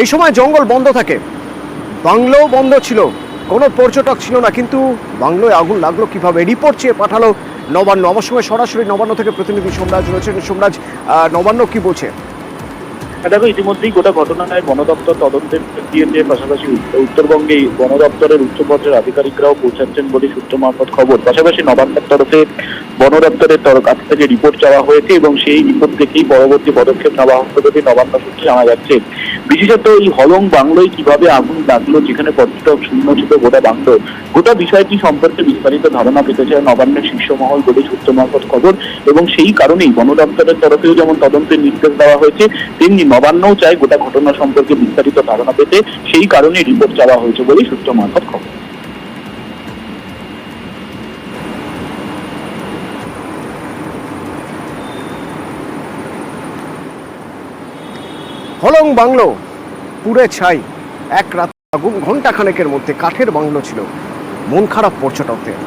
এই সময় জঙ্গল বন্ধ থাকে, বাংলোও বন্ধ ছিল, কোনো পর্যটক ছিল না, কিন্তু বাংলোয় আগুন লাগলো কিভাবে? রিপোর্ট চেয়ে পাঠালো নবান্ন। আমার সঙ্গে সরাসরি নবান্ন থেকে প্রতিনিধি সোমরাজ রয়েছেন। সোমরাজ, নবান্ন কি বলছে? দেখো, ইতিমধ্যেই গোটা ঘটনায় বন দপ্তর তদন্তে দিয়েছে, পাশাপাশি উত্তরবঙ্গে বন দপ্তরের উচ্চ পর্যায়ের আধিকারিকরাও পৌঁছাচ্ছেন বলে সূত্র মারফত খবর। পাশাপাশি নবান্নের তরফে বন দপ্তরের কাছ থেকে রিপোর্ট চাওয়া হয়েছে এবং সেই রিপোর্ট দেখেই পরবর্তী পদক্ষেপ নেওয়া হবে বলে নবান্ন সূত্রে জানা যাচ্ছে। বিশেষত এই হলং বাংলোয় কিভাবে আগুন লাগলো, যেখানে পর্যটক শূন্য ছিল গোটা বাংলো, গোটা বিষয়টি সম্পর্কে বিস্তারিত ধারণা পেতে চায় নবান্নের শীর্ষ মহল বলে সূত্র মারফত খবর। এবং সেই কারণেই বন দপ্তরের তরফেও যেমন তদন্তের নির্দেশ দেওয়া হয়েছে, তেমনি নবান্নও চায় গোটা ঘটনা সম্পর্কে বিস্তারিত ধারণা পেতে, সেই কারণে রিপোর্ট চাওয়া হয়েছে বলে সূত্র মারফত খবর। হলং বাংলো পুড়ে ছাই, এক রাত আগুন, ঘন্টা খানেকের মধ্যে। কাঠের বাংলো ছিল, মন খারাপ পর্যটকদের।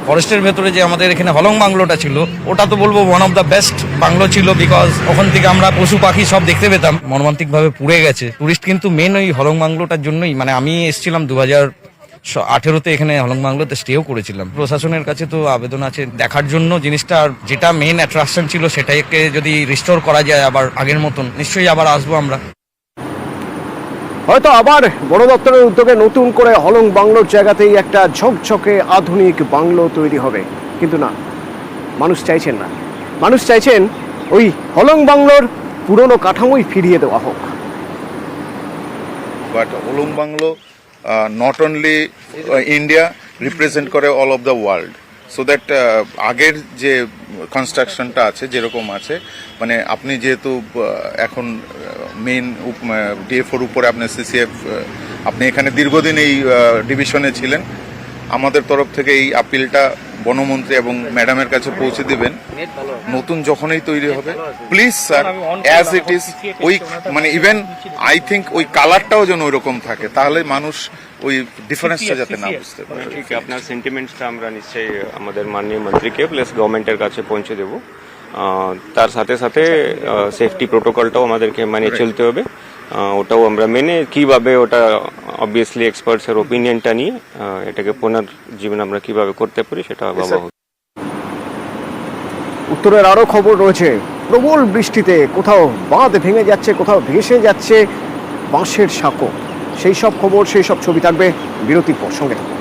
ফরেস্টের ভেতরে যে আমাদের এখানে হলং বাংলোটা ছিল, ওটা তো বলবো one of the best bungalow ছিল, বিকজ ওখান থেকে আমরা পশু পাখি সব দেখতে পেতাম। মর্মান্তিক ভাবে পুড়ে গেছে। টুরিস্ট কিন্তু মেন ওই হলং বাংলোটার জন্যই, মানে আমি এসেছিলাম 2018-তে এখানে হলং বাংলোতে স্টেও করেছিলাম। প্রশাসনের কাছে তো আবেদন আছে দেখার জন্য জিনিসটা, যেটা মেন অ্যাট্রাকশন ছিল সেটাকে যদি রিস্টোর করা যায় আবার আগের মতন, নিশ্চয়ই আবার আসবো আমরা। হয়তো আবার বন দপ্তরের উদ্যোগে নতুন করে হলং বাংলোর জায়গাতেই একটা ঝকঝকে আধুনিক বাংলো তৈরি হবে, কিন্তু না, মানুষ চাইছেন না। মানুষ চাইছেন ওই হলং বাংলোর পুরনো কাঠামোই ফিরিয়ে দেওয়া হোক। But Hollong bungalow not only India, represent করে all of the world. So that আগের যে কনস্ট্রাকশনটা আছে যেরকম আছে, মানে আপনি যেহেতু এখন মেইন ডিএফওর উপরে আপনি সিসিএফ, আপনি এখানে দীর্ঘদিন এই ডিভিশনে ছিলেন, আমাদের তরফ থেকে এই আপিলটা বনমন্ত্রী এবং ম্যাডামের কাছে পৌঁছে দিবেন। নতুন যখনই তৈরি হবে, please sir, as it is, ওই মানে ইভেন আই থিঙ্ক ওই কালারটাও যেন ওই রকম থাকে, তাহলে মানুষ ওই ডিফারেন্সটা যাতে না বুঝতে পারে। ঠিক আছে, আপনার সেন্টিমেন্টসটা আমরা নিশ্চয়ই আমাদের মাননীয় মন্ত্রীকে প্লাস গভর্নমেন্টের কাছে পৌঁছে দেব। তার সাথে সাথে সেফটি প্রোটোকলটাও আমাদেরকে মানে চলতে হবে, ওটাও আমরা মেনে কিভাবে ওটা অবভিয়াসলি এক্সপার্টসের ওপিনিয়নটা নিয়ে এটাকে পুনর্জীবন আমরা কিভাবে করতে পারি সেটা ভাবা হবে। উত্তরের আরো খবর রয়েছে, প্রবল বৃষ্টিতে কোথাও বাঁধ ভেঙে যাচ্ছে, কোথাও ভেসে যাচ্ছে বাঁশের সাঁকো। সেই সব খবর, সেই সব ছবি থাকবে বিরতির পর। সঙ্গে থাকুন।